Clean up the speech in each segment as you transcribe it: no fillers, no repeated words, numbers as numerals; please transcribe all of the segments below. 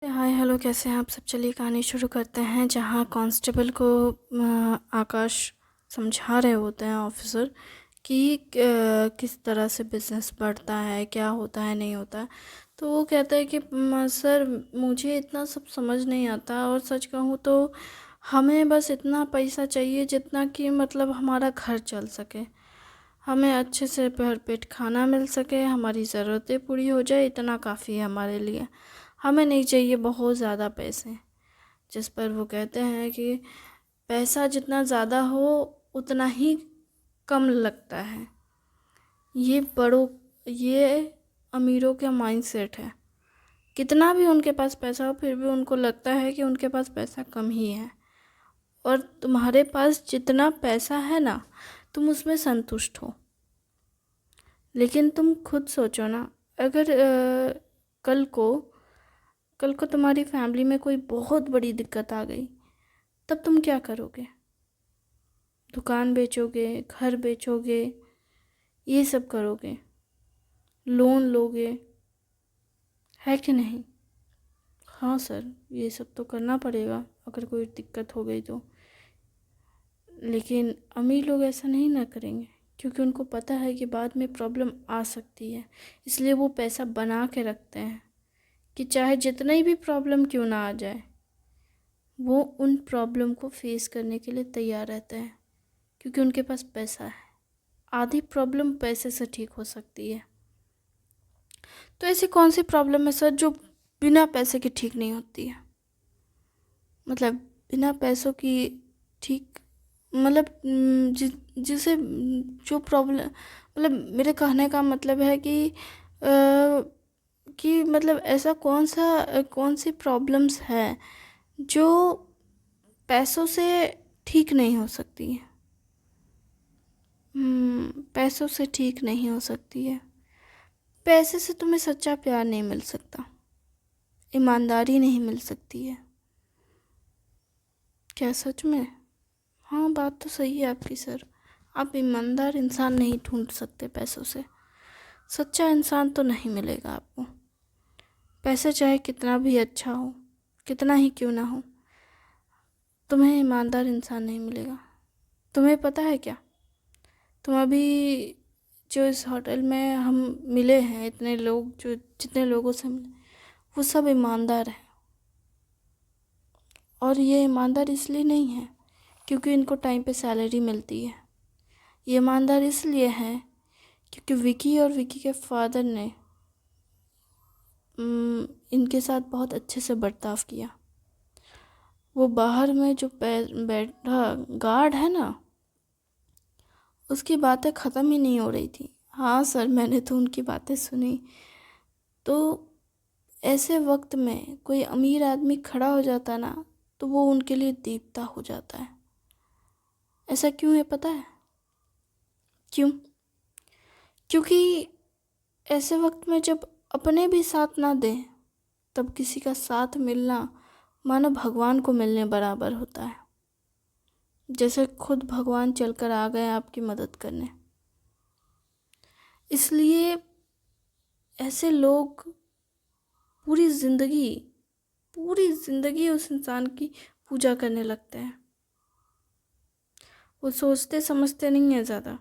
Hi hello, कैसे हैं आप सब। चलिए कहानी शुरू करते हैं। जहाँ कांस्टेबल को आकाश समझा रहे होते हैं ऑफिसर कि किस तरह से बिजनेस बढ़ता है, क्या होता है नहीं होता है। तो वो कहता है कि सर मुझे इतना सब समझ नहीं आता, और सच कहूँ तो हमें बस इतना पैसा चाहिए जितना कि मतलब हमारा घर चल सके, हमें अच्छे से भर पेट खाना मिल सके, हमारी ज़रूरतें पूरी हो जाए, इतना काफ़ी है हमारे लिए। हमें नहीं चाहिए बहुत ज़्यादा पैसे। जिस पर वो कहते हैं कि पैसा जितना ज़्यादा हो उतना ही कम लगता है। ये अमीरों का माइंडसेट है। कितना भी उनके पास पैसा हो फिर भी उनको लगता है कि उनके पास पैसा कम ही है। और तुम्हारे पास जितना पैसा है ना, तुम उसमें संतुष्ट हो। लेकिन तुम खुद सोचो ना, अगर कल को तुम्हारी फैमिली में कोई बहुत बड़ी दिक्कत आ गई, तब तुम क्या करोगे? दुकान बेचोगे, घर बेचोगे, ये सब करोगे, लोन लोगे, है कि नहीं? हाँ सर, ये सब तो करना पड़ेगा अगर कोई दिक्कत हो गई तो। लेकिन अमीर लोग ऐसा नहीं ना करेंगे, क्योंकि उनको पता है कि बाद में प्रॉब्लम आ सकती है। इसलिए वो पैसा बना के रखते हैं कि चाहे जितनी भी प्रॉब्लम क्यों ना आ जाए, वो उन प्रॉब्लम को फेस करने के लिए तैयार रहते हैं, क्योंकि उनके पास पैसा है। आधी प्रॉब्लम पैसे से ठीक हो सकती है। तो ऐसी कौन सी प्रॉब्लम है सर जो बिना पैसे के ठीक नहीं होती है? मतलब बिना पैसों की ठीक, मतलब जिसे जो प्रॉब्लम, मतलब मेरे कहने का मतलब है कि मतलब ऐसा कौन सी प्रॉब्लम्स है जो पैसों से ठीक नहीं हो सकती है। पैसों से ठीक नहीं हो सकती है। पैसे से तुम्हें सच्चा प्यार नहीं मिल सकता, ईमानदारी नहीं मिल सकती है। क्या सच में? हाँ, बात तो सही है आपकी सर। आप ईमानदार इंसान नहीं ढूंढ सकते पैसों से। सच्चा इंसान तो नहीं मिलेगा आपको। पैसे चाहे कितना भी अच्छा हो, कितना ही क्यों ना हो, तुम्हें ईमानदार इंसान नहीं मिलेगा। तुम्हें पता है क्या, तुम अभी जो इस होटल में हम मिले हैं, इतने लोग जो जितने लोगों से मिले, वो सब ईमानदार हैं। और ये ईमानदार इसलिए नहीं है क्योंकि इनको टाइम पे सैलरी मिलती है। ये ईमानदार इसलिए है क्योंकि विकी और विकी के फादर ने इनके साथ बहुत अच्छे से बर्ताव किया। वो बाहर में जो बैठा गार्ड है ना, उसकी बातें ख़त्म ही नहीं हो रही थी। हाँ सर, मैंने तो उनकी बातें सुनी। तो ऐसे वक्त में कोई अमीर आदमी खड़ा हो जाता ना, तो वो उनके लिए देवता हो जाता है। ऐसा क्यों है पता है? क्यों? क्योंकि ऐसे वक्त में जब अपने भी साथ ना दें, तब किसी का साथ मिलना मानो भगवान को मिलने बराबर होता है। जैसे खुद भगवान चलकर आ गए आपकी मदद करने। इसलिए ऐसे लोग पूरी ज़िंदगी उस इंसान की पूजा करने लगते हैं। वो सोचते समझते नहीं है ज़्यादा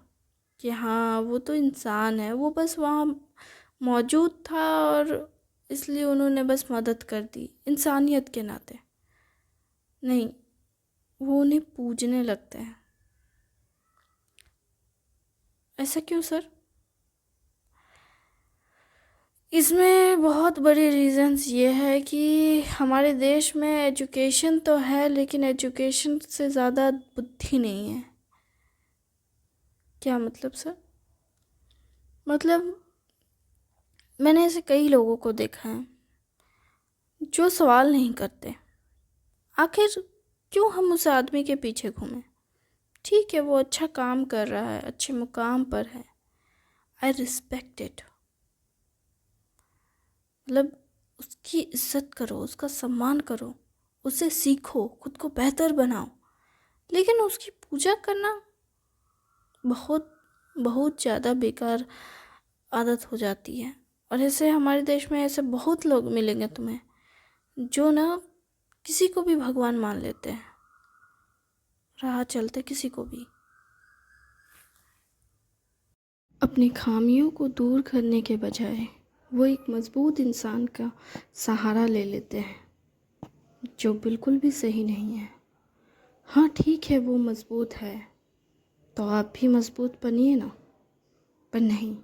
कि हाँ वो तो इंसान है, वो बस वहाँ मौजूद था और इसलिए उन्होंने बस मदद कर दी इंसानियत के नाते। नहीं, वो उन्हें पूजने लगते हैं। ऐसा क्यों सर? इसमें बहुत बड़े रीज़न्स ये है कि हमारे देश में एजुकेशन तो है, लेकिन एजुकेशन से ज़्यादा बुद्धि नहीं है। क्या मतलब सर? मतलब मैंने ऐसे कई लोगों को देखा है जो सवाल नहीं करते। आखिर क्यों हम उस आदमी के पीछे घूमें? ठीक है, वो अच्छा काम कर रहा है, अच्छे मुकाम पर है, आई रिस्पेक्ट इट। मतलब उसकी इज्जत करो, उसका सम्मान करो, उससे सीखो, खुद को बेहतर बनाओ। लेकिन उसकी पूजा करना बहुत बहुत ज़्यादा बेकार आदत हो जाती है। और ऐसे हमारे देश में ऐसे बहुत लोग मिलेंगे तुम्हें जो ना किसी को भी भगवान मान लेते हैं, राह चलते किसी को भी। अपनी खामियों को दूर करने के बजाय वो एक मज़बूत इंसान का सहारा ले लेते हैं, जो बिल्कुल भी सही नहीं है। हाँ ठीक है, वो मज़बूत है तो आप भी मज़बूत बनिए ना। पर नहीं,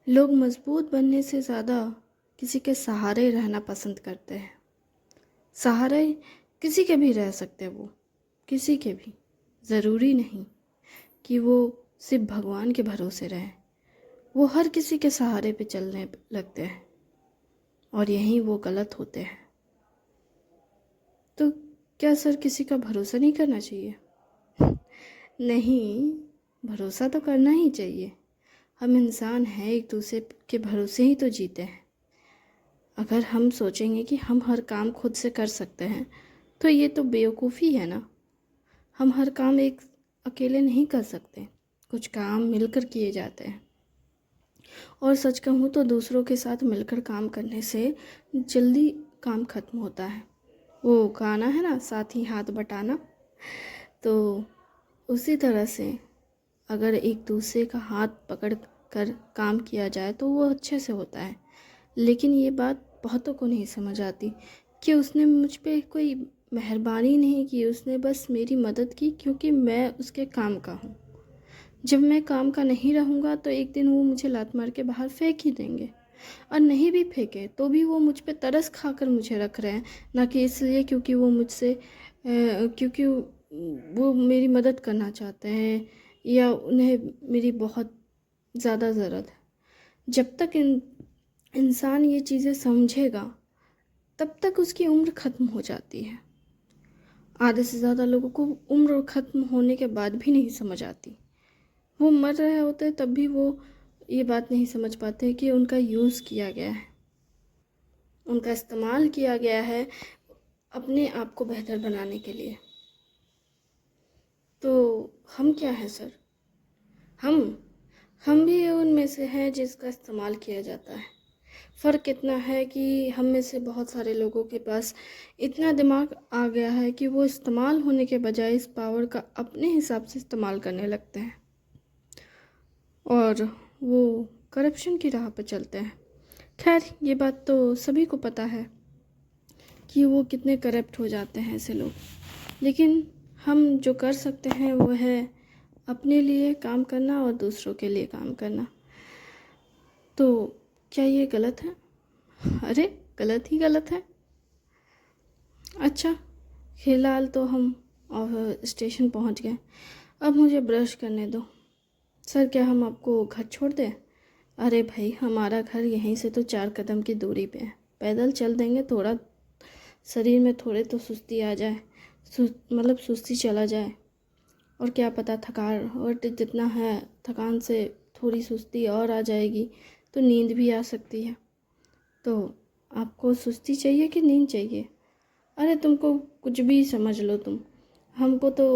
लोग मज़बूत बनने से ज़्यादा किसी के सहारे रहना पसंद करते हैं। सहारे किसी के भी रह सकते हैं, वो किसी के भी, ज़रूरी नहीं कि वो सिर्फ भगवान के भरोसे रहें। वो हर किसी के सहारे पे चलने लगते हैं और यहीं वो गलत होते हैं। तो क्या सर किसी का भरोसा नहीं करना चाहिए? नहीं, भरोसा तो करना ही चाहिए। हम इंसान हैं, एक दूसरे के भरोसे ही तो जीते हैं। अगर हम सोचेंगे कि हम हर काम खुद से कर सकते हैं तो ये तो बेवकूफ़ी है ना। हम हर काम एक अकेले नहीं कर सकते, कुछ काम मिलकर किए जाते हैं। और सच कहूँ तो दूसरों के साथ मिलकर काम करने से जल्दी काम ख़त्म होता है। वो गाना है ना, साथ ही हाथ बटाना, तो उसी तरह से अगर एक दूसरे का हाथ पकड़ कर काम किया जाए तो वो अच्छे से होता है। लेकिन ये बात बहुतों को नहीं समझ आती कि उसने मुझ पे कोई मेहरबानी नहीं की, उसने बस मेरी मदद की क्योंकि मैं उसके काम का हूँ। जब मैं काम का नहीं रहूँगा तो एक दिन वो मुझे लात मार के बाहर फेंक ही देंगे, और नहीं भी फेंके तो भी वो मुझ पे तरस खाकर मुझे रख रहे हैं, ना कि इसलिए क्योंकि वो मुझसे क्योंकि वो मेरी मदद करना चाहते हैं या उन्हें मेरी बहुत ज़्यादा ज़रूरत है। जब तक इंसान ये चीज़ें समझेगा तब तक उसकी उम्र ख़त्म हो जाती है। आधे से ज़्यादा लोगों को उम्र ख़त्म होने के बाद भी नहीं समझ आती। वो मर रहे होते हैं तब भी वो ये बात नहीं समझ पाते कि उनका यूज़ किया गया है, उनका इस्तेमाल किया गया है अपने आप को बेहतर बनाने के लिए। तो हम क्या हैं सर? हम भी उनमें से हैं जिसका इस्तेमाल किया जाता है। फ़र्क इतना है कि हम में से बहुत सारे लोगों के पास इतना दिमाग आ गया है कि वो इस्तेमाल होने के बजाय इस पावर का अपने हिसाब से इस्तेमाल करने लगते हैं और वो करप्शन की राह पर चलते हैं। खैर, ये बात तो सभी को पता है कि वो कितने करप्ट हो जाते हैं ऐसे लोग। लेकिन हम जो कर सकते हैं वो है अपने लिए काम करना और दूसरों के लिए काम करना। तो क्या ये गलत है? अरे गलत ही गलत है। अच्छा, फिलहाल तो हम स्टेशन पहुंच गए, अब मुझे ब्रश करने दो। सर क्या हम आपको घर छोड़ दें? अरे भाई, हमारा घर यहीं से तो 4 कदम की दूरी पे है, पैदल चल देंगे। थोड़ा शरीर में थोड़े तो सुस्ती आ जाए, मतलब सुस्ती चला जाए, और क्या पता थकान और जितना है थकान से थोड़ी सुस्ती और आ जाएगी तो नींद भी आ सकती है। तो आपको सुस्ती चाहिए कि नींद चाहिए? अरे तुमको कुछ भी समझ लो तुम, हमको तो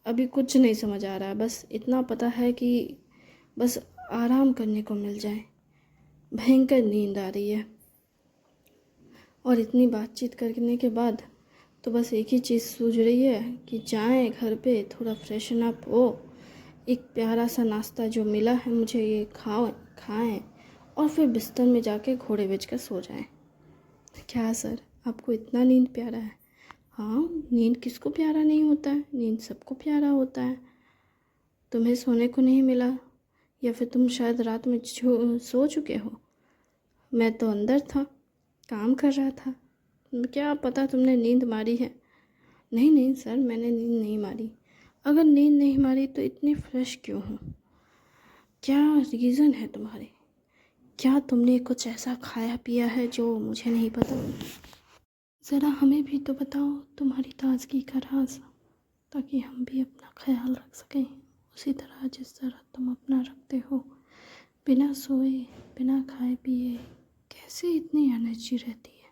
अभी कुछ नहीं समझ आ रहा है। बस इतना पता है कि बस आराम करने को मिल जाए, भयंकर नींद आ रही है। और इतनी बातचीत करने के बाद तो बस एक ही चीज़ सूझ रही है कि जाएं घर पे, थोड़ा फ्रेशन अप हो, एक प्यारा सा नाश्ता जो मिला है मुझे ये खाएं और फिर बिस्तर में जाके घोड़े बेच कर सो जाएं। क्या सर, आपको इतना नींद प्यारा है? हाँ, नींद किसको प्यारा नहीं होता है, नींद सबको प्यारा होता है। तुम्हें सोने को नहीं मिला या फिर तुम शायद रात में सो चुके हो। मैं तो अंदर था, काम कर रहा था, क्या पता तुमने नींद मारी है। नहीं नहीं सर, मैंने नींद नहीं मारी। अगर नींद नहीं मारी तो इतनी फ्रेश क्यों हो? क्या रीज़न है तुम्हारे? क्या तुमने कुछ ऐसा खाया पिया है जो मुझे नहीं पता? ज़रा हमें भी तो बताओ तुम्हारी ताजगी का राज, ताकि हम भी अपना ख्याल रख सकें उसी तरह जिस तरह तुम अपना रखते हो। बिना सोए बिना खाए पिए कैसे इतनी एनर्जी रहती है?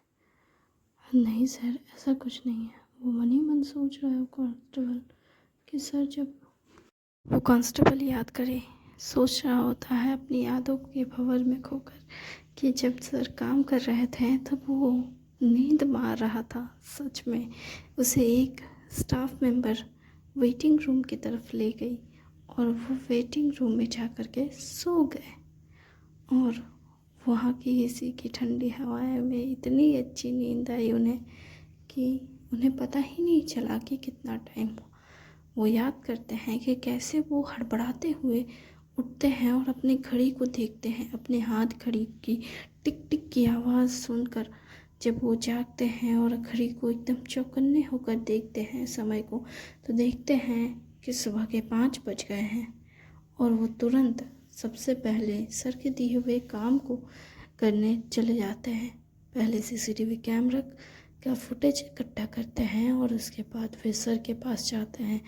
नहीं सर, ऐसा कुछ नहीं है। वो मन ही मन सोच रहा है कांस्टेबल कि सर जब वो कांस्टेबल याद करे, सोच रहा होता है अपनी यादों के भंवर में खोकर कि जब सर काम कर रहे थे तब वो नींद मार रहा था। सच में उसे एक स्टाफ मेंबर वेटिंग रूम की तरफ ले गई और वो वेटिंग रूम में जा कर के सो गए। और वहाँ की एसी की ठंडी हवाएं में इतनी अच्छी नींद आई उन्हें कि उन्हें पता ही नहीं चला कि कितना टाइम हुआ। वो याद करते हैं कि कैसे वो हड़बड़ाते हुए उठते हैं और अपनी घड़ी को देखते हैं। अपने हाथ घड़ी की टिक टिक की आवाज़ सुनकर जब वो जागते हैं और घड़ी को एकदम चौकन्ने होकर देखते हैं समय को, तो देखते हैं कि सुबह के 5 बज गए हैं। और वो तुरंत सबसे पहले सर के दिए हुए काम को करने चले जाते हैं। पहले सीसीटीवी कैमरा का फुटेज इकट्ठा करते हैं और उसके बाद फिर सर के पास जाते हैं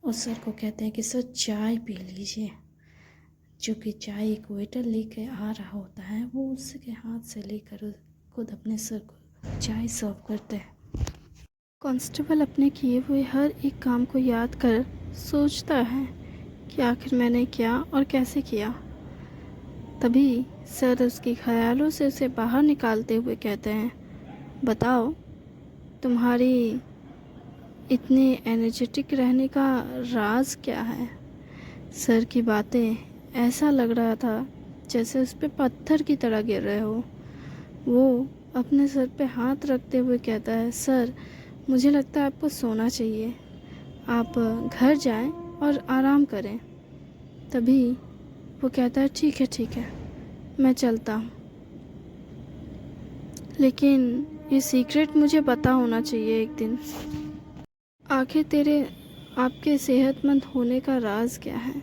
और सर को कहते हैं कि सर चाय पी लीजिए। जो कि चाय एक वेटर लेके आ रहा होता है, वो उसके हाथ से लेकर खुद अपने सर को चाय सर्व करते हैं। कांस्टेबल अपने किए हुए हर एक काम को याद कर सोचता है कि आखिर मैंने क्या और कैसे किया। तभी सर उसके ख्यालों से उसे बाहर निकालते हुए कहते हैं, बताओ तुम्हारी इतने एनर्जेटिक रहने का राज क्या है। सर की बातें ऐसा लग रहा था जैसे उस पर पत्थर की तरह गिर रहे हो। वो अपने सर पे हाथ रखते हुए कहता है, सर मुझे लगता है आपको सोना चाहिए, आप घर जाएं और आराम करें। तभी वो कहता है, ठीक है मैं चलता हूँ, लेकिन ये सीक्रेट मुझे पता होना चाहिए एक दिन। आखिर आपके सेहतमंद होने का राज क्या है।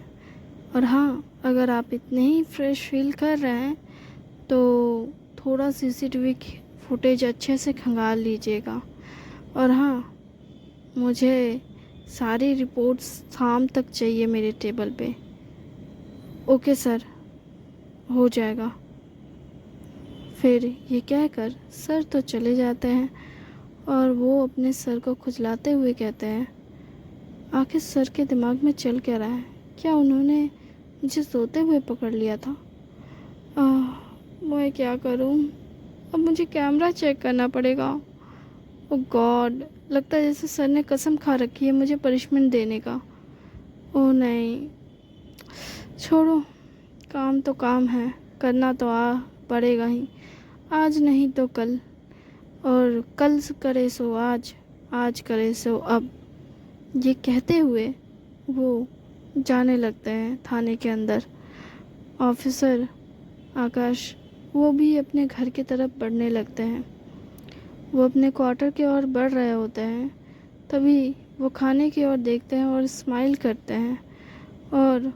और हाँ, अगर आप इतने ही फ्रेश फील कर रहे हैं तो थोड़ा सीसीटीवी फुटेज अच्छे से खंगाल लीजिएगा। और हाँ, मुझे सारी रिपोर्ट्स शाम तक चाहिए मेरे टेबल पे। ओके सर, हो जाएगा। फिर ये कहकर सर तो चले जाते हैं और वो अपने सर को खुजलाते हुए कहते हैं, आखिर सर के दिमाग में चल क्या रहा है। क्या उन्होंने मुझे सोते हुए पकड़ लिया था। मैं क्या करूं, अब मुझे कैमरा चेक करना पड़ेगा। ओ गॉड, लगता है जैसे सर ने कसम खा रखी है मुझे पनिशमेंट देने का। ओह नहीं, छोड़ो, काम तो काम है, करना तो पड़ेगा ही। आज नहीं तो कल, और कल करे सो आज, आज करे सो अब। ये कहते हुए वो जाने लगते हैं थाने के अंदर। ऑफिसर आकाश वो भी अपने घर की तरफ बढ़ने लगते हैं। वो अपने क्वार्टर की ओर बढ़ रहे होते हैं। तभी वो खाने की ओर देखते हैं और स्माइल करते हैं और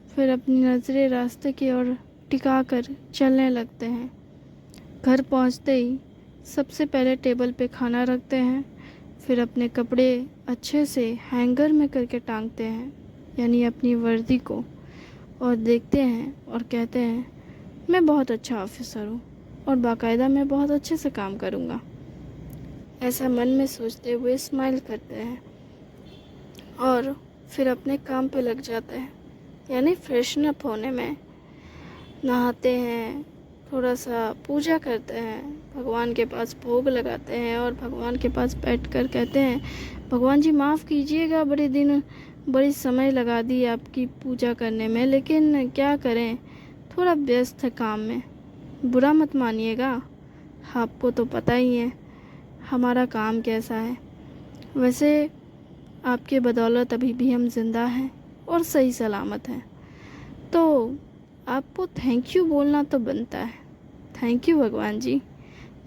फिर अपनी नज़रें रास्ते की ओर टिका कर चलने लगते हैं। घर पहुंचते ही सबसे पहले टेबल पे खाना रखते हैं, फिर अपने कपड़े अच्छे से हैंगर में करके टांगते हैं, यानी अपनी वर्दी को, और देखते हैं और कहते हैं, मैं बहुत अच्छा ऑफिसर हूँ और बाकायदा मैं बहुत अच्छे से काम करूँगा। ऐसा मन में सोचते हुए स्माइल करते हैं और फिर अपने काम पे लग जाते हैं, यानी फ्रेशन अप होने में। नहाते हैं, थोड़ा सा पूजा करते हैं, भगवान के पास भोग लगाते हैं और भगवान के पास बैठकर कहते हैं, भगवान जी माफ़ कीजिएगा, बड़ी समय लगा दी आपकी पूजा करने में, लेकिन क्या करें, थोड़ा व्यस्त है काम में, बुरा मत मानिएगा। आपको तो पता ही है हमारा काम कैसा है। वैसे आपके बदौलत अभी भी हम जिंदा हैं और सही सलामत हैं, तो आपको थैंक यू बोलना तो बनता है। थैंक यू भगवान जी,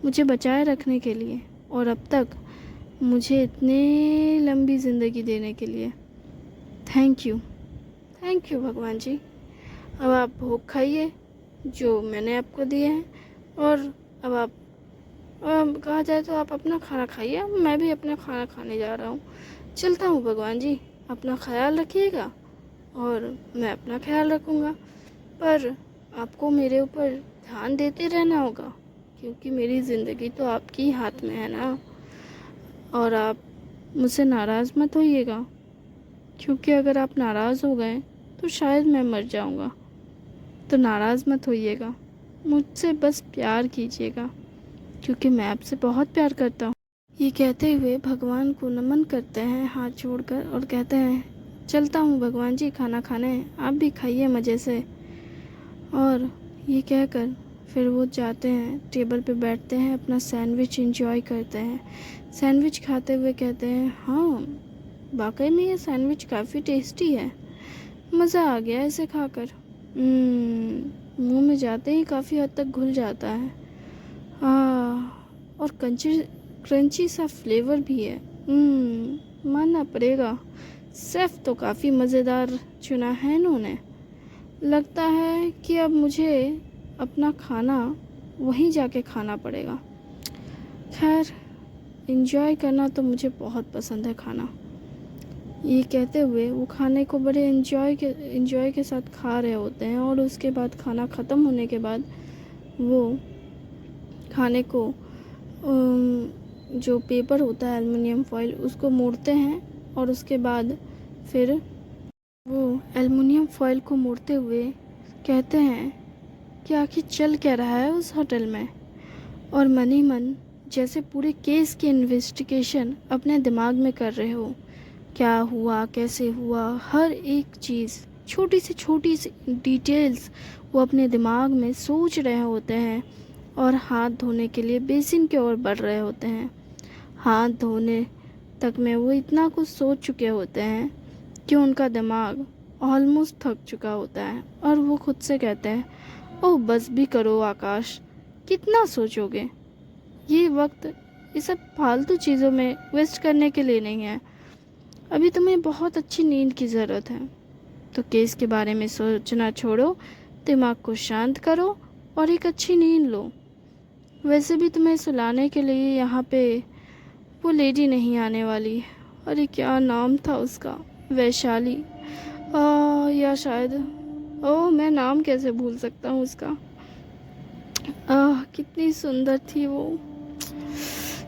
मुझे बचाए रखने के लिए और अब तक मुझे इतनी लंबी ज़िंदगी देने के लिए। थैंक यू भगवान जी। अब आप भोग खाइए जो मैंने आपको दिए हैं, और अब आप कहा जाए तो आप अपना खाना खाइए। मैं भी अपना खाना खाने जा रहा हूँ। चलता हूँ भगवान जी, अपना ख्याल रखिएगा और मैं अपना ख्याल रखूँगा। पर आपको मेरे ऊपर ध्यान देते रहना होगा, क्योंकि मेरी ज़िंदगी तो आपके ही हाथ में है ना। और आप मुझसे नाराज़ मत होइएगा, क्योंकि अगर आप नाराज़ हो गए तो शायद मैं मर जाऊँगा। तो नाराज़ मत होइएगा, मुझसे बस प्यार कीजिएगा। क्योंकि मैं आपसे बहुत प्यार करता हूँ। ये कहते हुए भगवान को नमन करते हैं हाथ जोड़कर और कहते हैं, चलता हूँ भगवान जी खाना खाने, आप भी खाइए मज़े से। और ये कहकर फिर वो जाते हैं, टेबल पे बैठते हैं, अपना सैंडविच एंजॉय करते हैं। सैंडविच खाते हुए कहते हैं, हाँ वाकई में ये सैंडविच काफ़ी टेस्टी है, मज़ा आ गया इसे खाकर। मुंह में जाते ही काफ़ी हद तक घुल जाता है। और क्रंची सा फ्लेवर भी है। मानना पड़ेगा, शेफ़ तो काफ़ी मज़ेदार चुना है इन्होंने। लगता है कि अब मुझे अपना खाना वहीं जाके खाना पड़ेगा। खैर, एंजॉय करना तो मुझे बहुत पसंद है खाना। ये कहते हुए वो खाने को बड़े एंजॉय के साथ खा रहे होते हैं। और उसके बाद खाना ख़त्म होने के बाद वो खाने को जो पेपर होता है एल्युमिनियम फॉइल, उसको मोड़ते हैं। और उसके बाद फिर वो एल्युमिनियम फॉइल को मोड़ते हुए कहते हैं कि आखिर चल क्या रहा है उस होटल में। और मन ही मन जैसे पूरे केस की इन्वेस्टिगेशन अपने दिमाग में कर रहे हो, क्या हुआ, कैसे हुआ, हर एक चीज़, छोटी सी डिटेल्स वो अपने दिमाग में सोच रहे होते हैं। और हाथ धोने के लिए बेसिन की ओर बढ़ रहे होते हैं। हाथ धोने तक में वो इतना कुछ सोच चुके होते हैं कि उनका दिमाग ऑलमोस्ट थक चुका होता है। और वो खुद से कहते हैं, ओह बस भी करो आकाश, कितना सोचोगे। ये वक्त ये सब फालतू चीज़ों में वेस्ट करने के लिए नहीं है। अभी तुम्हें बहुत अच्छी नींद की ज़रूरत है। तो केस के बारे में सोचना छोड़ो, दिमाग को शांत करो और एक अच्छी नींद लो। वैसे भी तुम्हें सुलाने के लिए यहाँ पे वो लेडी नहीं आने वाली। अरे क्या नाम था उसका, वैशाली, या शायद, मैं नाम कैसे भूल सकता हूँ उसका। कितनी सुंदर थी वो।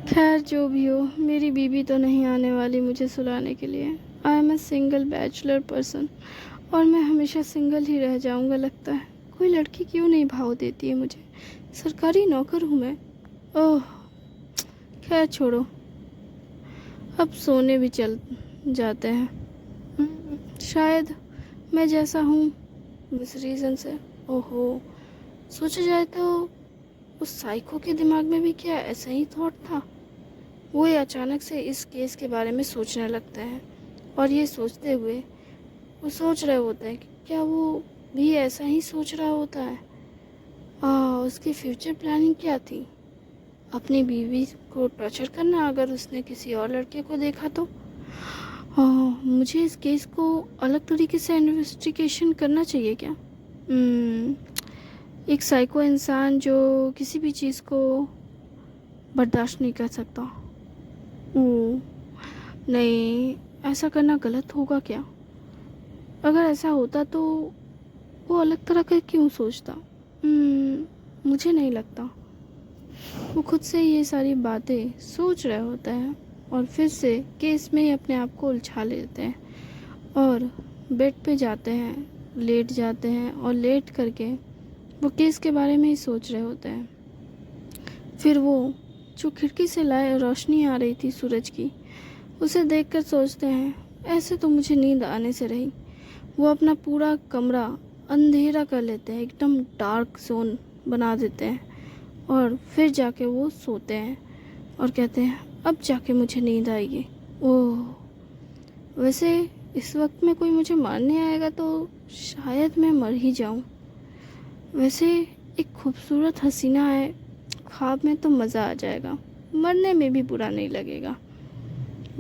खैर जो भी हो, मेरी बीवी तो नहीं आने वाली मुझे सुलाने के लिए। I am a single bachelor person और मैं हमेशा सिंगल ही रह जाऊंगा लगता है। कोई लड़की क्यों नहीं भाव देती है मुझे, सरकारी नौकर हूँ मैं। ओह खैर छोड़ो, अब सोने भी चल जाते हैं। शायद मैं जैसा हूँ इस रीज़न से। ओहो, सोचा जाए तो उस साइको के दिमाग में भी क्या ऐसा ही थॉट था। वो ये अचानक से इस केस के बारे में सोचने लगते हैं। और ये सोचते हुए वो सोच रहे होते हैं कि क्या वो भी ऐसा ही सोच रहा होता है। उसकी फ्यूचर प्लानिंग क्या थी, अपनी बीवी को टॉर्चर करना अगर उसने किसी और लड़के को देखा तो। मुझे इस केस को अलग तरीके से इन्वेस्टिगेशन करना चाहिए क्या। एक साइको इंसान जो किसी भी चीज़ को बर्दाश्त नहीं कर सकता। नहीं, ऐसा करना गलत होगा क्या। अगर ऐसा होता तो वो अलग तरह का क्यों सोचता। मुझे नहीं लगता। वो खुद से ये सारी बातें सोच रहे होते हैं और फिर से केस में ही अपने आप को उलझा लेते हैं। और बेड पे जाते हैं, लेट जाते हैं और लेट करके वो केस के बारे में ही सोच रहे होते हैं। फिर वो जो खिड़की से लाए रोशनी आ रही थी सूरज की, उसे देखकर सोचते हैं, ऐसे तो मुझे नींद आने से रही। वो अपना पूरा कमरा अंधेरा कर लेते हैं, एकदम डार्क जोन बना देते हैं। और फिर जाके वो सोते हैं और कहते हैं, अब जाके मुझे नींद आएगी। ओह, वैसे इस वक्त में कोई मुझे मारने आएगा तो शायद मैं मर ही जाऊं। वैसे एक खूबसूरत हसीना है, ख्वाब में तो मज़ा आ जाएगा, मरने में भी बुरा नहीं लगेगा।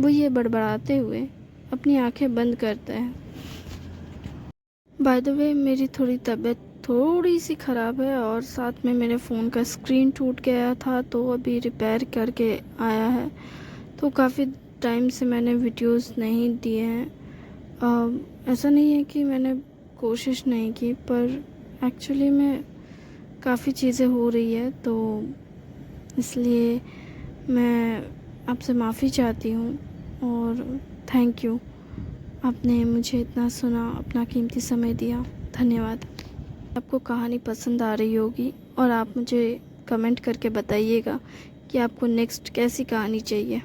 वो ये बड़बड़ाते हुए अपनी आंखें बंद करते हैं। बाय द वे, मेरी तबीयत थोड़ी सी ख़राब है और साथ में मेरे फ़ोन का स्क्रीन टूट गया था, तो अभी रिपेयर करके आया है। तो काफ़ी टाइम से मैंने वीडियोस नहीं दिए हैं। ऐसा नहीं है कि मैंने कोशिश नहीं की, पर एक्चुअली में काफ़ी चीज़ें हो रही है, तो इसलिए मैं आपसे माफ़ी चाहती हूँ। और थैंक यू, आपने मुझे इतना सुना, अपना कीमती समय दिया। धन्यवाद। आपको कहानी पसंद आ रही होगी और आप मुझे कमेंट करके बताइएगा कि आपको नेक्स्ट कैसी कहानी चाहिए।